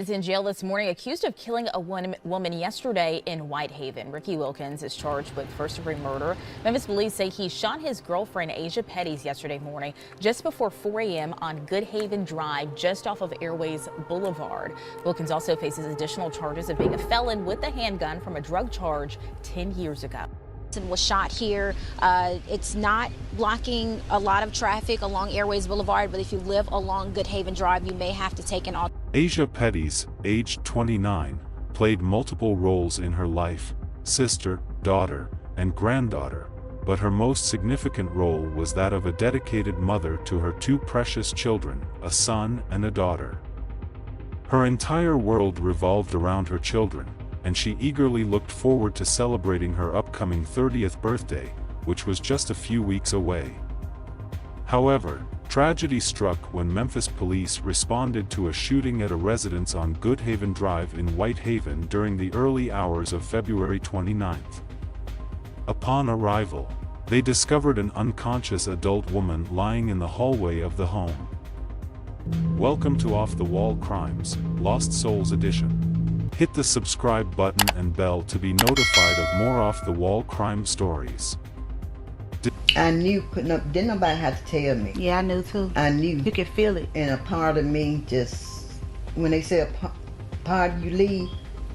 Is in jail this morning accused of killing a woman yesterday in Whitehaven. Ricky Wilkins is charged with first-degree murder. Memphis police say he shot his girlfriend Asia Petties yesterday morning just before 4 a.m. on Goodhaven Drive just off of Airways Boulevard. Wilkins also faces additional charges of being a felon with a handgun from a drug charge 10 years ago. Was shot here. It's not blocking a lot of traffic along Airways Boulevard, but if you live along Goodhaven Drive, you may have to take an alternate. Asia Petties, aged 29, played multiple roles in her life: sister, daughter, and granddaughter, but her most significant role was that of a dedicated mother to her two precious children, a son and a daughter. Her entire world revolved around her children, and she eagerly looked forward to celebrating her upcoming 30th birthday, which was just a few weeks away. However, tragedy struck when Memphis police responded to a shooting at a residence on Goodhaven Drive in Whitehaven during the early hours of February 29th. Upon arrival, they discovered an unconscious adult woman lying in the hallway of the home. Welcome to Off the Wall Crimes, Lost Souls Edition. Hit the subscribe button and bell to be notified of more off-the-wall crime stories. I knew putting up, didn't nobody have to tell me. Yeah, I knew too. I knew. You could feel it. And a part of me just, when they say a part of you leave,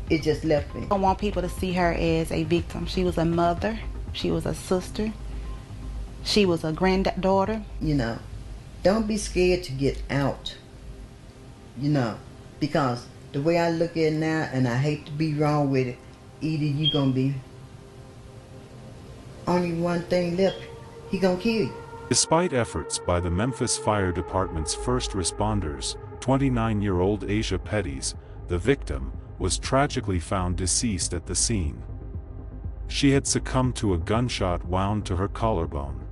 it just left me. I don't want people to see her as a victim. She was a mother. She was a sister. She was a granddaughter. You know, don't be scared to get out. You know, because the way I look at it now, and I hate to be wrong with it, either you gonna be only one thing left, he gonna kill you. Despite efforts by the Memphis Fire Department's first responders, 29-year-old Asia Petties, the victim, was tragically found deceased at the scene. She had succumbed to a gunshot wound to her collarbone.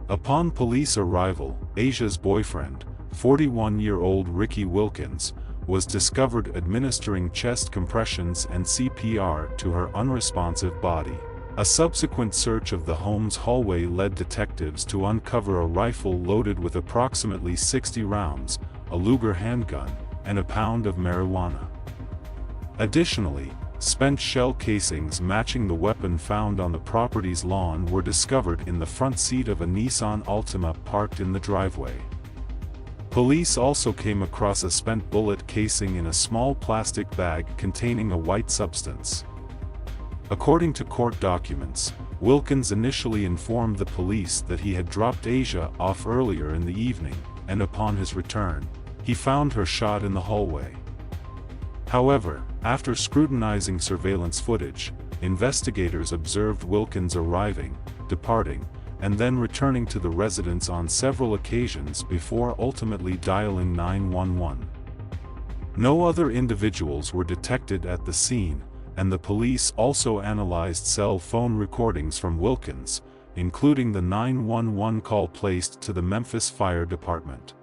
Upon police arrival, Asia's boyfriend, 41-year-old Ricky Wilkins, was discovered administering chest compressions and CPR to her unresponsive body. A subsequent search of the home's hallway led detectives to uncover a rifle loaded with approximately 60 rounds, a Luger handgun, and a pound of marijuana. Additionally, spent shell casings matching the weapon found on the property's lawn were discovered in the front seat of a Nissan Altima parked in the driveway. Police also came across a spent bullet casing in a small plastic bag containing a white substance. According to court documents, Wilkins initially informed the police that he had dropped Asia off earlier in the evening, and upon his return, he found her shot in the hallway. However, after scrutinizing surveillance footage, investigators observed Wilkins arriving, departing, and then returning to the residence on several occasions before ultimately dialing 911. No other individuals were detected at the scene, and the police also analyzed cell phone recordings from Wilkins, including the 911 call placed to the Memphis Fire Department.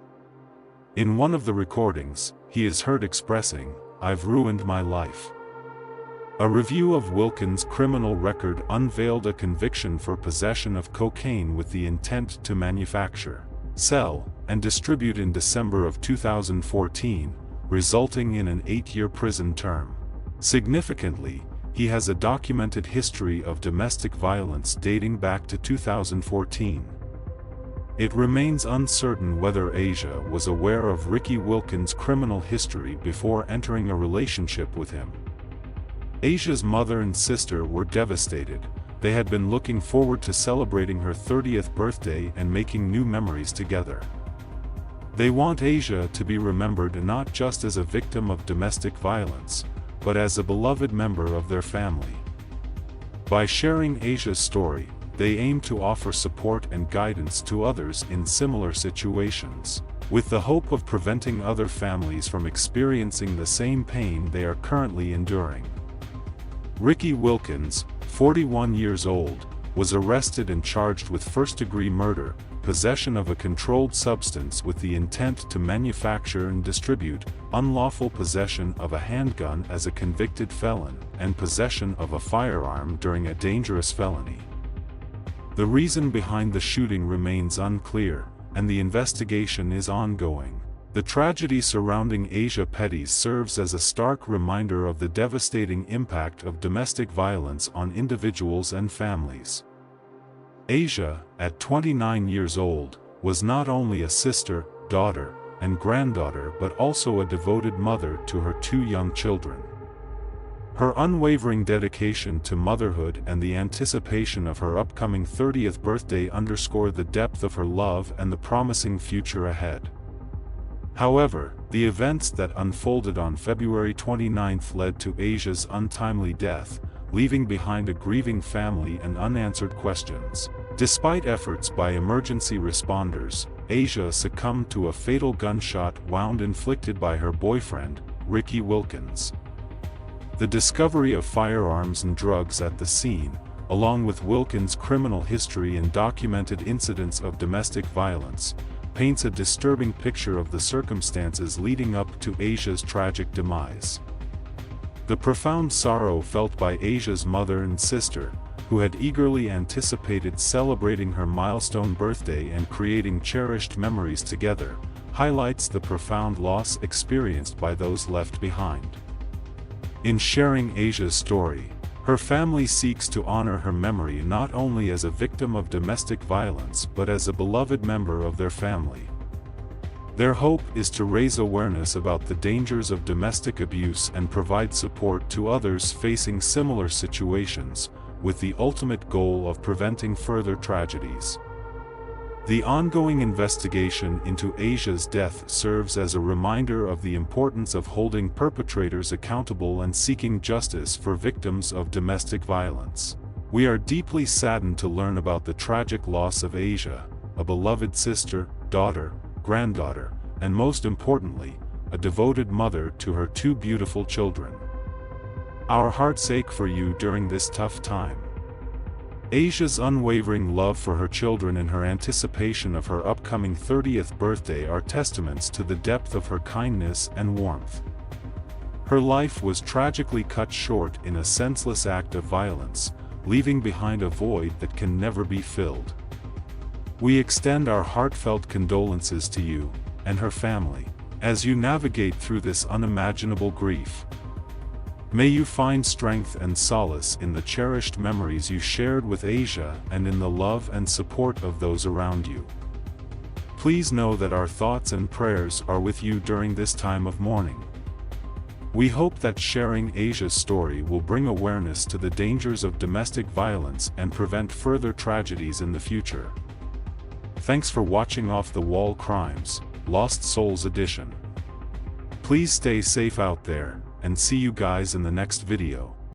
In one of the recordings, he is heard expressing, "I've ruined my life." A review of Wilkins' criminal record unveiled a conviction for possession of cocaine with the intent to manufacture, sell, and distribute in December of 2014, resulting in an 8-year prison term. Significantly, he has a documented history of domestic violence dating back to 2014. It remains uncertain whether Asia was aware of Ricky Wilkins' criminal history before entering a relationship with him. Asia's mother and sister were devastated. They had been looking forward to celebrating her 30th birthday and making new memories together. They want Asia to be remembered not just as a victim of domestic violence, but as a beloved member of their family. By sharing Asia's story, they aim to offer support and guidance to others in similar situations, with the hope of preventing other families from experiencing the same pain they are currently enduring. Ricky Wilkins, 41 years old, was arrested and charged with first-degree murder, possession of a controlled substance with the intent to manufacture and distribute, unlawful possession of a handgun as a convicted felon, and possession of a firearm during a dangerous felony. The reason behind the shooting remains unclear, and the investigation is ongoing. The tragedy surrounding Asia Petties serves as a stark reminder of the devastating impact of domestic violence on individuals and families. Asia, at 29 years old, was not only a sister, daughter, and granddaughter but also a devoted mother to her 2 young children. Her unwavering dedication to motherhood and the anticipation of her upcoming 30th birthday underscore the depth of her love and the promising future ahead. However, the events that unfolded on February 29 led to Asia's untimely death, leaving behind a grieving family and unanswered questions. Despite efforts by emergency responders, Asia succumbed to a fatal gunshot wound inflicted by her boyfriend, Ricky Wilkins. The discovery of firearms and drugs at the scene, along with Wilkins' criminal history and documented incidents of domestic violence, paints a disturbing picture of the circumstances leading up to Asia's tragic demise. The profound sorrow felt by Asia's mother and sister, who had eagerly anticipated celebrating her milestone birthday and creating cherished memories together, highlights the profound loss experienced by those left behind. In sharing Asia's story, her family seeks to honor her memory not only as a victim of domestic violence but as a beloved member of their family. Their hope is to raise awareness about the dangers of domestic abuse and provide support to others facing similar situations, with the ultimate goal of preventing further tragedies. The ongoing investigation into Asia's death serves as a reminder of the importance of holding perpetrators accountable and seeking justice for victims of domestic violence. We are deeply saddened to learn about the tragic loss of Asia, a beloved sister, daughter, granddaughter, and most importantly, a devoted mother to her 2 beautiful children. Our hearts ache for you during this tough time. Asia's unwavering love for her children and her anticipation of her upcoming 30th birthday are testaments to the depth of her kindness and warmth. Her life was tragically cut short in a senseless act of violence, leaving behind a void that can never be filled. We extend our heartfelt condolences to you and her family as you navigate through this unimaginable grief. May you find strength and solace in the cherished memories you shared with Asia and in the love and support of those around you. Please know that our thoughts and prayers are with you during this time of mourning. We hope that sharing Asia's story will bring awareness to the dangers of domestic violence and prevent further tragedies in the future. Thanks for watching Off the Wall Crimes, Lost Souls Edition. Please stay safe out there, and see you guys in the next video.